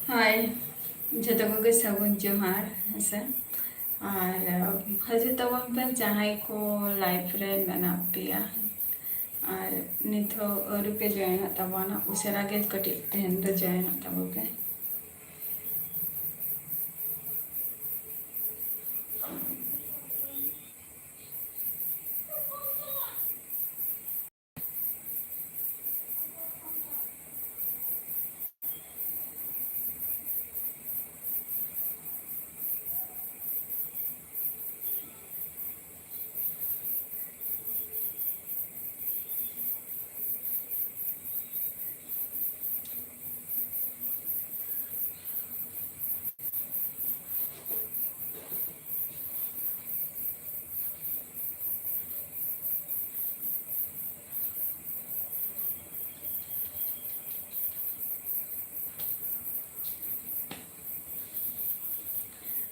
हाय जो को सगुन जोहार हेसे और हजू तबन पे जहां को लाइफ रे मेना पेया और निथो अरु पे जॉइन तबना उसेरा गे कटी तेहन दो जॉइन तबो पे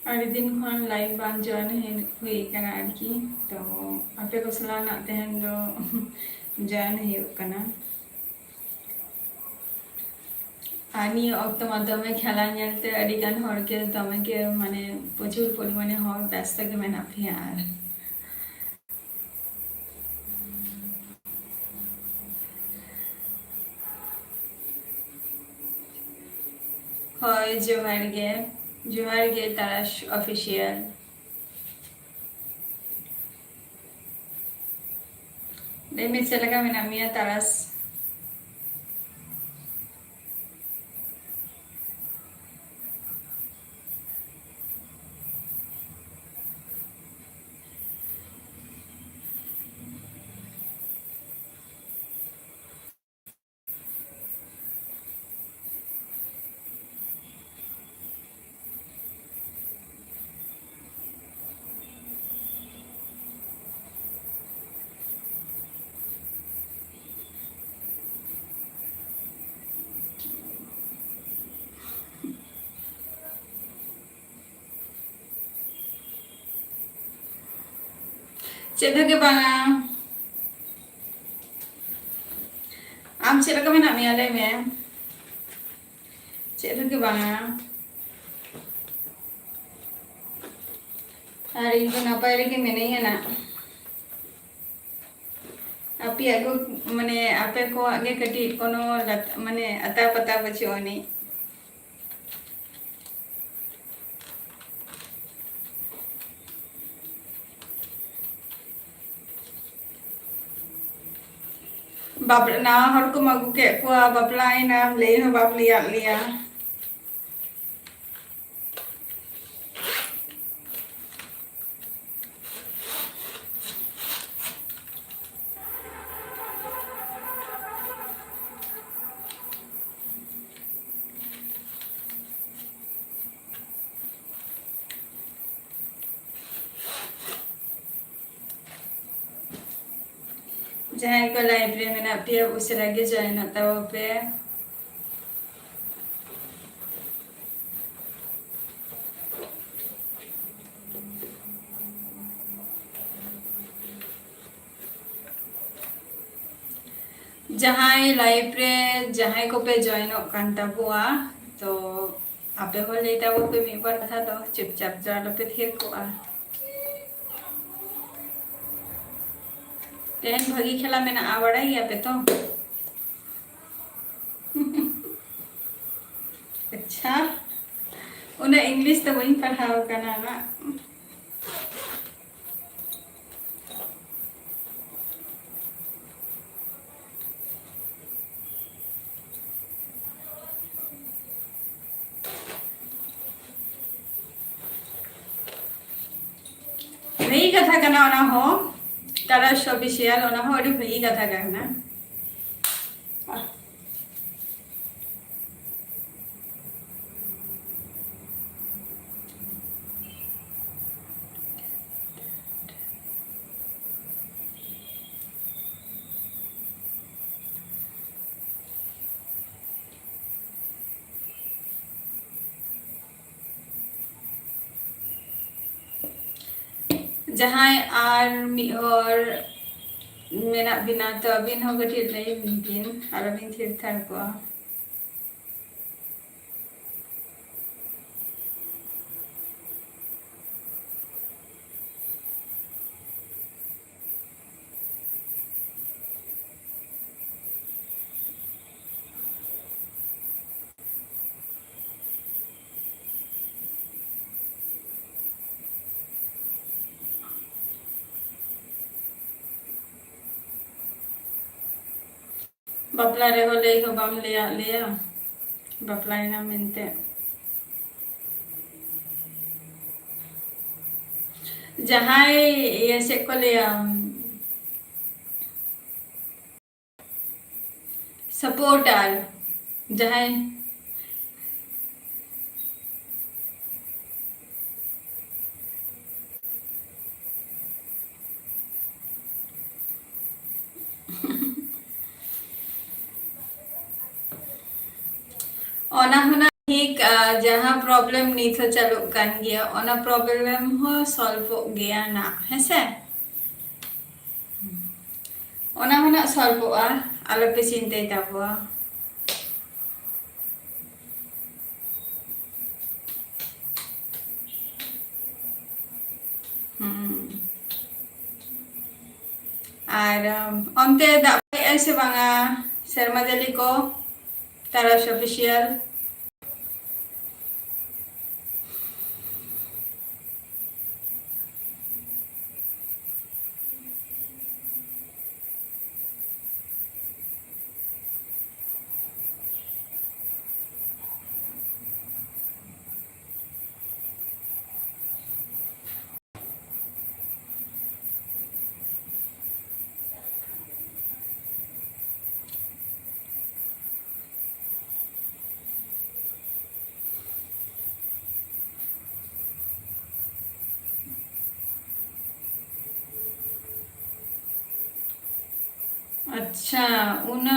अड़ी दिन खन लाइव बान जॉइन हुई कना आरकी तो आपे को सलाना तेहन दो जॉइन हुई कना आनी अक्त दमे खेला नेलते अड़ी गान हर के दमे के माने प्रचुर परिमाणे हर व्यस्त के मेना पेया हय जोहार गे ताराश ऑफिशियल लेमे चलगा मेना मिया तारास चेधके बांगा आम चेलका मेना मिया ले में चेधके बांगा और इनको नपाय रे मेने है ना आपी आगो माने आपे को आगे कटी कोनो माने अता पता बचोनी बाप ना हर को मगु के को बापलाई ना ले हो बाप लिया जहाँ को लाइब्रेरी में ना पे उस लगे जॉइन होता वो पे जहाँ लाइब्रेरी जहाँ को पे जॉइन कांता बुआ तो आपे हो लेता वो पे मी बार था तो चुपचाप जालो पे थिर को तेहन भगी खेला में ना आवड़ा ही पे तो अच्छा उन्हें इंग्लिश तो वही पढ़ाओ करना ना नहीं कथा करना ना हो तारा ऑफिशियल होना हो अड़ी भई कथा करना जहाँ आर और मेना बिना तो अबिन हो गटी नहीं बिन और अबिन थिर थार को बापला रे हो लई हो बाम लिया लिया बापलायना मेनते जहां ये से को लिया सपोर्टर जहां ओना होना ठीक जहां प्रॉब्लम निथ चालू कान गया ओना प्रॉब्लम हो सॉल्व गया ना है से ओना होना सॉल्व आलो पे चिंता ताबो और अंते दाबे ऐसे बांगा शर्मा जली को ताराश ऑफिशियल अच्छा उन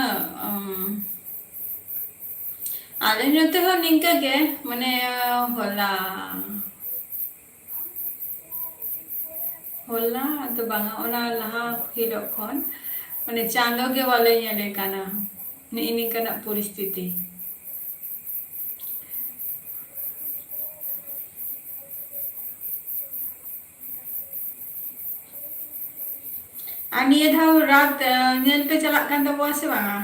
आले नते हो निंका के मने होला होला तो बांगा ओना लहा हिलो खन मने चांदो के वाले नेले काना ने इनी कना परिस्थिति आनी ये धाव रात नेल पे चला कान तो बसे बांगा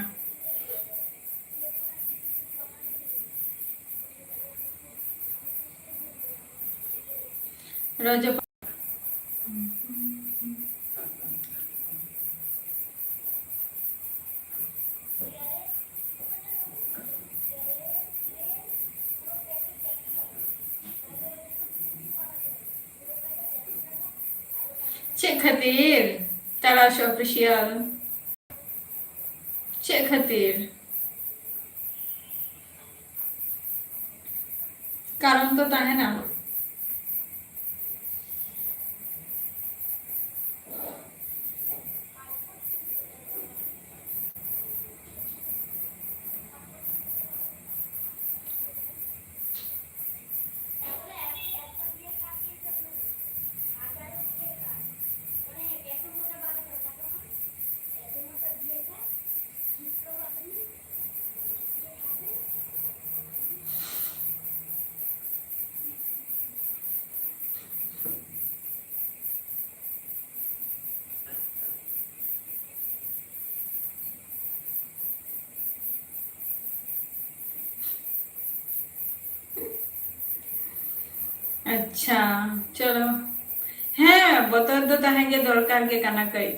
रोज चेक खातिर ताराश ऑफिशियल चेक खातिर कारण तो ताहे ना अच्छा चलो हाँ बतर दो ताहेंगे दरकार के काना कई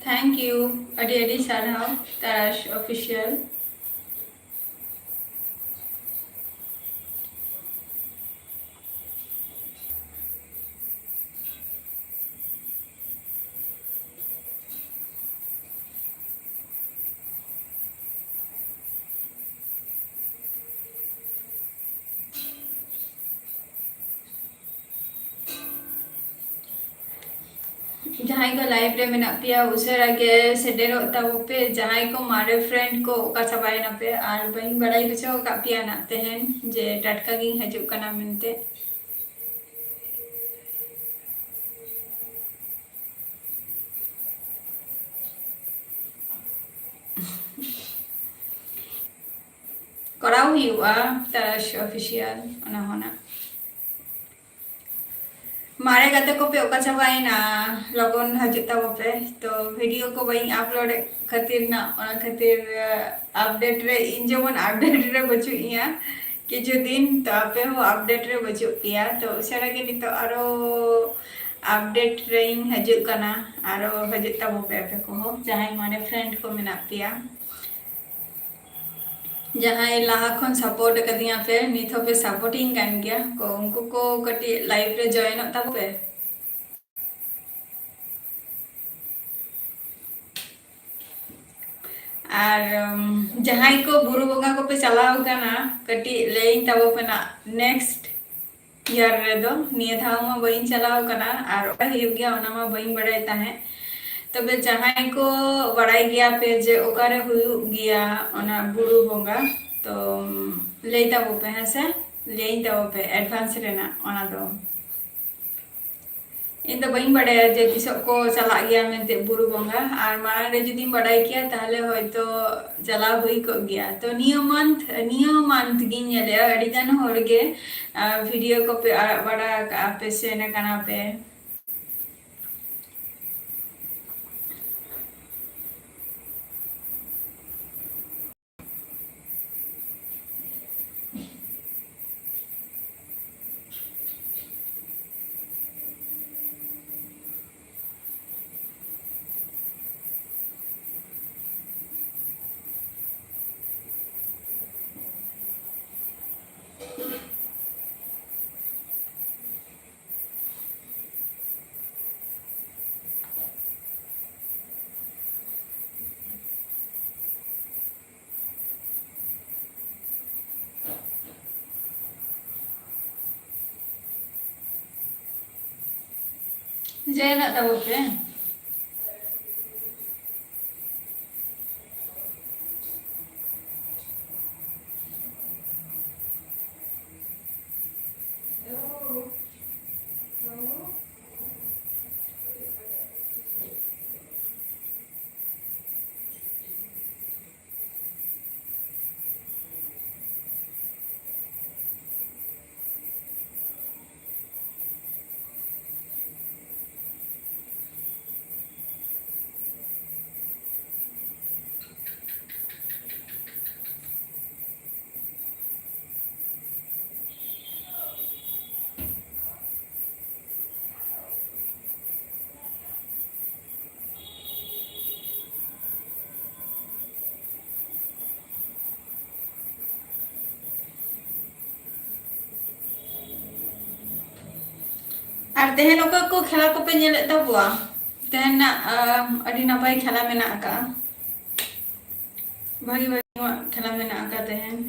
थैंक यू अडी अडी साराव ताराश ऑफिशियल जहां को लाइव रे मेना पिया उसरा के सेडेरो ताबो पे जहां को मारे फ्रेंड को का सबाय ना पे आर बई बड़ाई बचो का पिया ना तेहन जे टटका गी हजू कना मिनते कराव हुआ तराश ऑफिशियल होना मारे गाते को पे ओका चाबाइना लगन हजू तब पे तो वीडियो को बई अपलोड खातिर ना ओना खातिर अपडेट रे इन जेमन अपडेट रे बचु इया किछु दिन तो आपे हो अपडेट रे बचु पिया तो उसारा के नितो आरो अपडेट रे हजू कना आरो हजू तब पे को हो जहां माने फ्रेंड को मेना पिया जहाँ लहा खन सपोर्ट कदिया पे नित पे सपोर्टिंग कान गया को उनको को कटी लाइव रे जॉइन तब पे और जहाँ को बुरु बंगा को पे चलाव कना कटी लेइंग तब पे ना नेक्स्ट ईयर रे दो निया था मा बइन चलाव कना और हुई गया ओना मा बइन बड़ाई ताहे तबे जहाँ को बड़ाई गया पे जे ओकारे हुई गया ओना बुरु बंगा तो ले तब पे है से ले तब पे एडवांस रेना ओना दो इन तो बइन बड़ाया जे किस को चला गया मेंते बुरु बंगा और मारा रे जुदी बड़ाई किया ताहले होयतो चला हुई को गया तो नियो मंथ गिन नेले अड़ी गान होरगे वीडियो को पे बड़ा आपे से ने कना पे जेना तब पे और तेहन को खेला को पे नेले तबवा तेहन ना अड़ी नपाई खेला मेना का भागी भागी खेला मेना का तेहन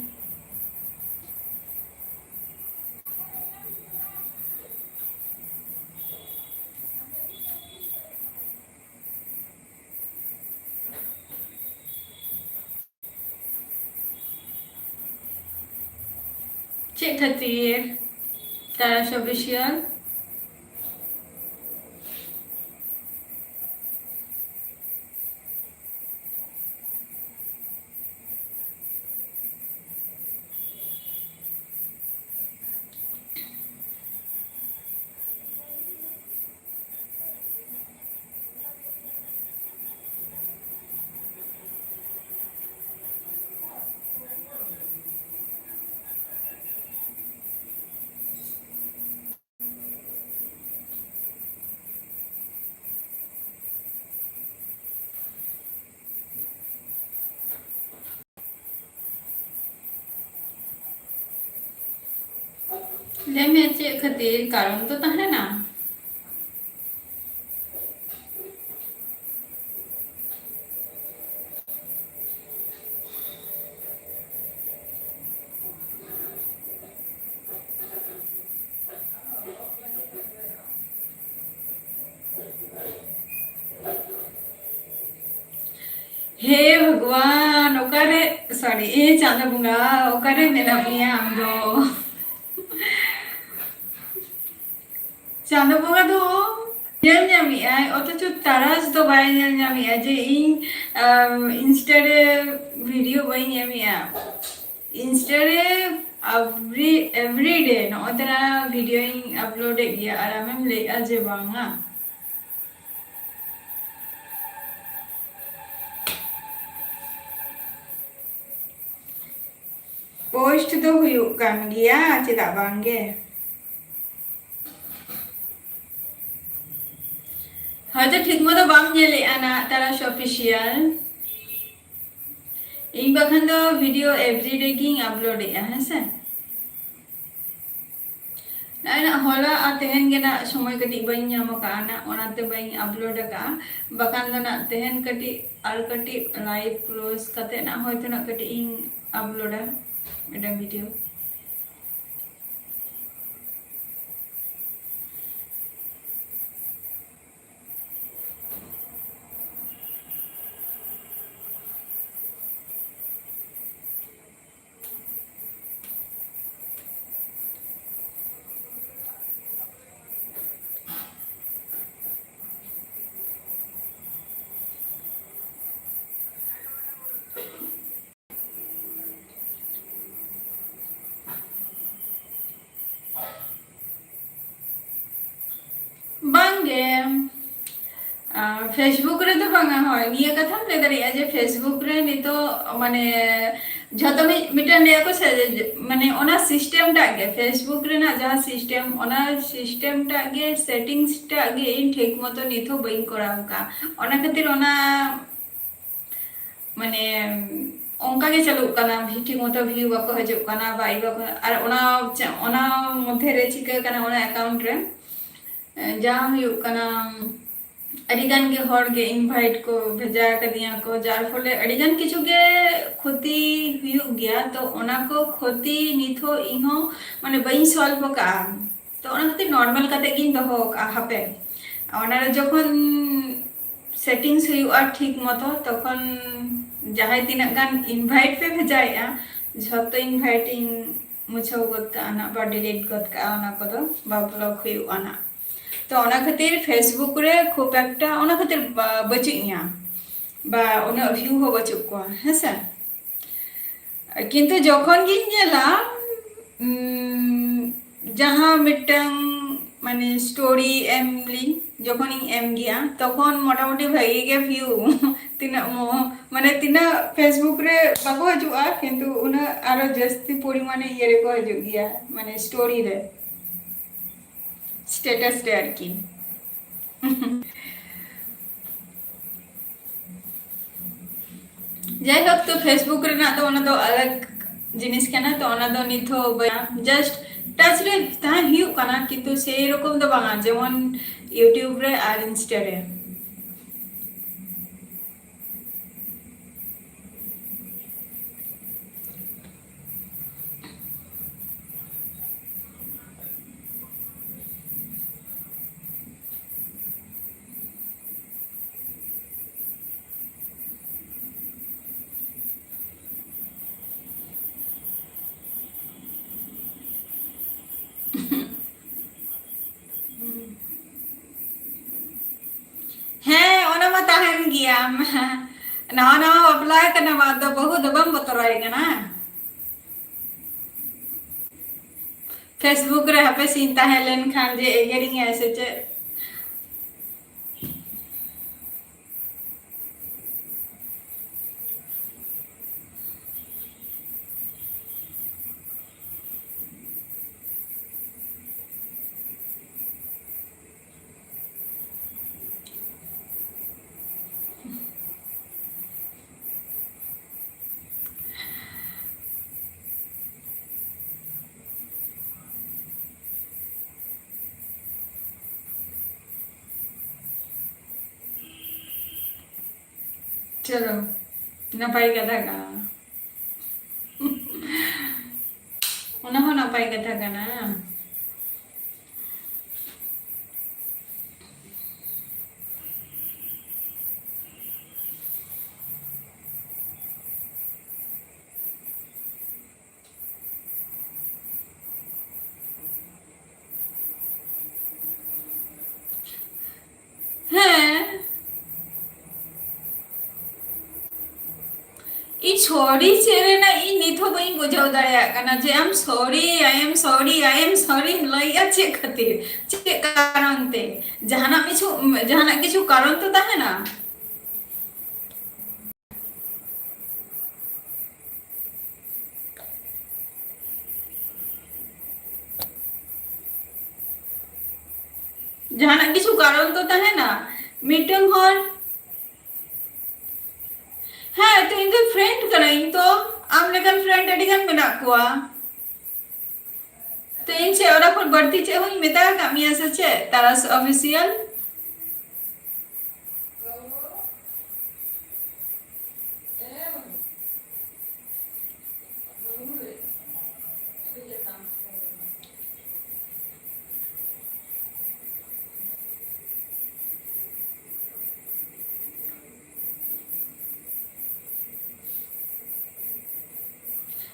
चेक खातिर तारा ऑफिशियल लेमे चेक खातिर कारण तो तहने ना हे भगवान ओकारे सॉरी ए चांदा बुंगा ओकारे मेरा पिया हम दो चांदा बुंगा दो ñel ñami ay otro taras do bay ñel ñami ay je in Insta रे वीडियो बई ñami आ इंस्टा रे एवरी डे नोतना वीडियो अपलोड गया और आमें ले जे बांगा पोस्ट तो हुयुक कान गया चेदा बांगे हयतो ठीक मतो बाम नेले आना तारा ऑफिशियल इन बखन दो वीडियो एवरी डे की अपलोड है से ना होला तेहन के ना समय कटी बइन नाम का ना ओनाते बइन अपलोड का बकान दो ना तेहन कटी आर कटी लाइव क्लोज कते ना होयतो ना कटी इन अपलोड मेरा वीडियो बांगे फेसबुक रे तो बांगा होय निया कथा ले दरिया जे फेसबुक रे नि तो माने जतो मिटन ले को से माने ओना सिस्टम टागे फेसबुक रे ना जहा सिस्टम ओना सिस्टम टागे सेटिंग्स टागे इन ठीक मतो निथो बइन कराव का ओना खातिर ओना माने ओंका के चलु कना ठीक मतो व्यू बको हजु कना बाई बको और ओना मध्य रे चिका कना ओना अकाउंट रे जहाँ हुयुक कना अडिगान के हर के इनवाइट को भेजा कर दिया को जार फले अडिगान किछु के क्षति हुयुक गया तो ओना को क्षति निथो इहो माने बइन सॉल्व का तो ओना खातिर नॉर्मल कते गिन दहो हापे ओना रे जखन सेटिंग्स हुयुआ ठीक मतो तखन जहाय तिना गान इनवाइट पे भेजाया झतो इनवाइटिंग मुछो गद का ना बा डिलीट गद का ओना को दो बा ब्लॉक हुयुआ ना तो ओना खातिर फेसबुक रे खूब एकटा ओना खातिर बचिया बा ओना व्यू हो बचुक को हेसे किंतु जखन गिन नेला जहां मिटंग माने स्टोरी एमली जखन एम गया तखन मोटामुटी भाई के व्यू तिना माने तिना फेसबुक रे बाको हजुआ किंतु उना आरो जस्ती परिमाणे ये रे को हजु गया माने स्टोरी रे स्टेटस रे आर की जाय होक तो फेसबुक रे ना तो ओना तो अलग जिनिस केना तो ओना दो निथो जस्ट टच रे ता हिउ कना किंतु से रकम दो बांगा जेमन यूट्यूब रे आर इंस्टा रे tahan giam no apply kana ba do bahu dabam botorai kana Facebook रे hape sinta helen khan je egering aise che चलो नपाई कथा का उना हो नपाई कथा का ना इन सॉरी चेरेना इन निथो बई बुझाव दाड़िया कना जे आम सॉरी आई एम सॉरी लइया चे खातिर चे कारण ते जहाना किछु कारण तो ताहेना जहाना किछु कारण तो ताहेना मीटिंग हॉल हाँ तो इनके फ्रेंड कनाई तो आम लेकिन फ्रेंड अडिगन मेना कुआ तो इनसे और अपन बढ़ती चे हुई मेता कामिया सचे तारास ऑफिशियल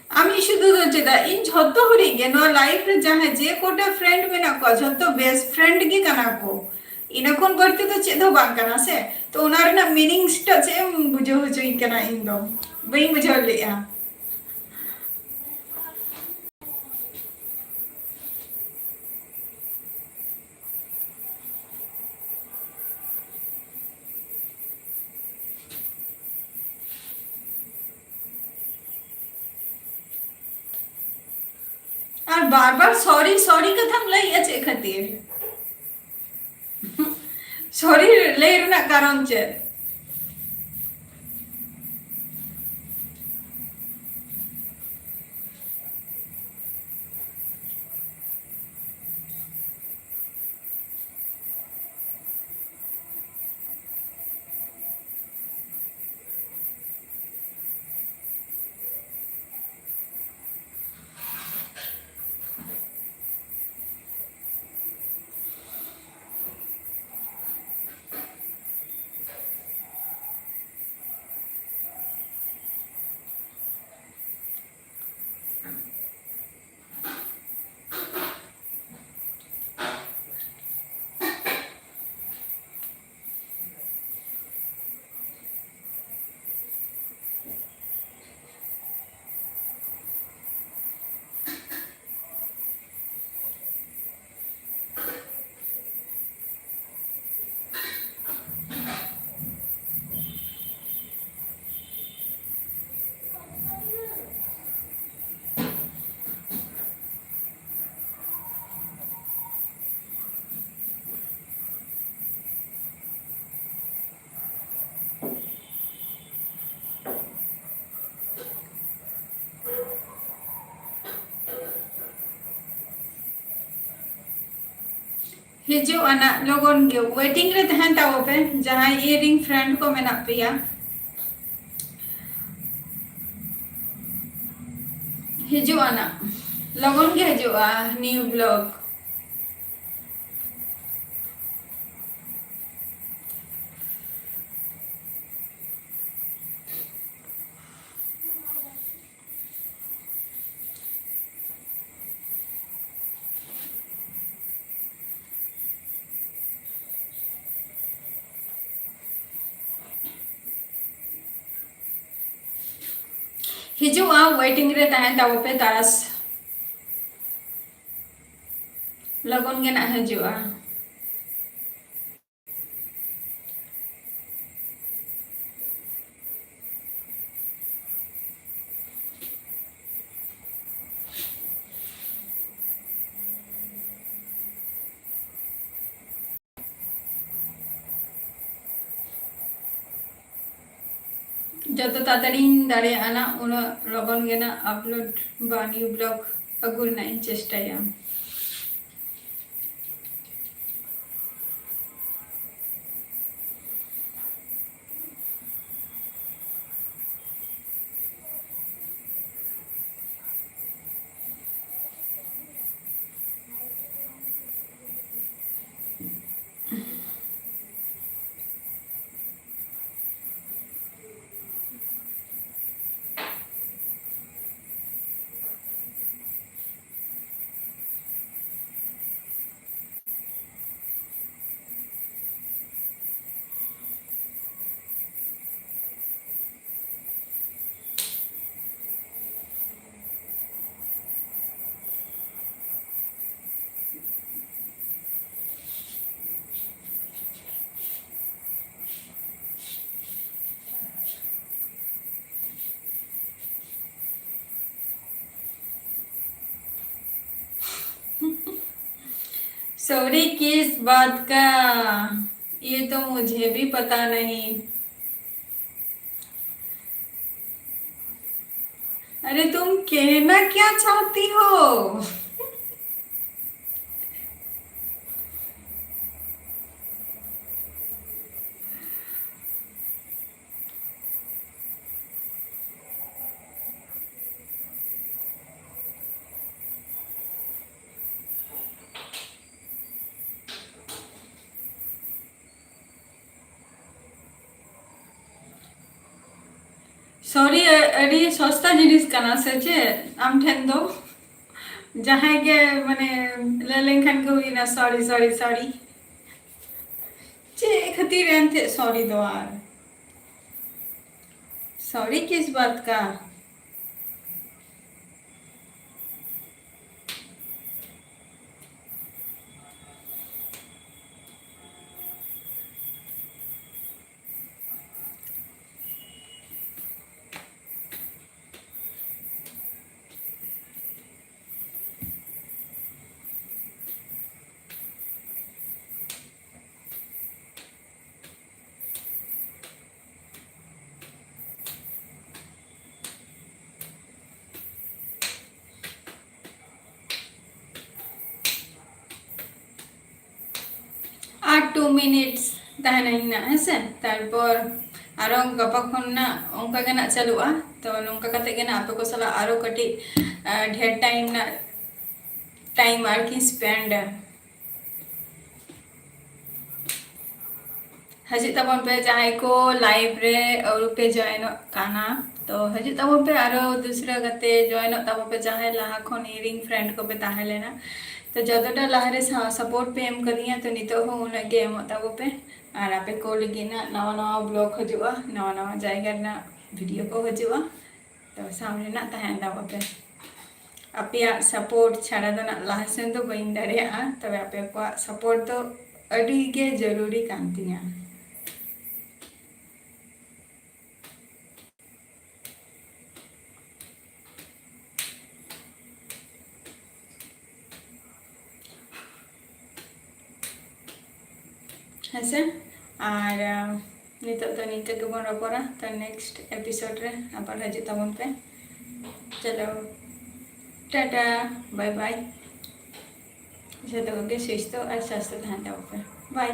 আমি শুধু যেটা इन झोतो हरी गे नो लाइफ रे जहां जे कोटा फ्रेंड मेना को झोतो बेस्ट फ्रेंड गे कना को इना कोन बढ़ते तो चेद हो बांग कना से तो उना रे ना मीनिंग्स टा चे बुझो होचोई कना इन दो बई बुझो लिया और बार बार सॉरी सॉरी कथम लई अचे खातिर सॉरी लई रना कारण चे हिजो अना लोगन के वेटिंग रे तहन ताओ पे जहां इयरिंग फ्रेंड को मेना पिया हिजो अना लोगन के हिजो न्यू ब्लॉग हिजो वेटिंग रे तहन ताओ पे तारास लगन गे ना हिजो जतो तातड़ी दाड़े आना उन लगन गे ना अपलोड बा न्यू ब्लॉग अगुर ना चेष्टाया सॉरी किस बात का? ये तो मुझे भी पता नहीं। अरे तुम कहना क्या चाहती हो? सॉरी अड़ी सस्ता जिनिस कना से चे आम ठेन दो जहां के माने ले लेखन को हुई ना सॉरी सॉरी सॉरी चे खातिर एनते सॉरी दो आर सॉरी किस बात का? আর 2 মিনিটস তাহলে না হ্যাঁ তারপর আরো গাপা খন না অঙ্কা গে না চালুआ তো নঙ্কা কাতে গে না আপে को साला आरो कटी ढेर टाइम ना टाइम आर की स्पेंड हजी तबन पे जहां को लाइव रे और पे जॉइन काना तो हजी तबन पे आरो दूसरा गते जॉइन तब पे जहां लहा खन इरिंग फ्रेंड को पे ताहे लेना तो जतटा लहारे सपोर्ट पे एम करिया तो नितो हो उना गे एम तब पे और आपे को लगी ना नवा नवा ब्लॉग हजुआ नवा नवा जायगा ना वीडियो को हजुआ तो सामने ना ताहे तब पे अपया सपोर्ट छाड़ा दो ना लाहसेन तो बइन दाड़ेया तबे आपे को सपोर्ट तो अडी गे जरूरी कांतिया हेसे और नित तो निका के बन रपरा तो नेक्स्ट एपिसोड रे आबार हजे तबन पे चलो टाटा बाय बाय जतो के सुस्थ और स्वास्थ्य ध्यान देबो पे बाय।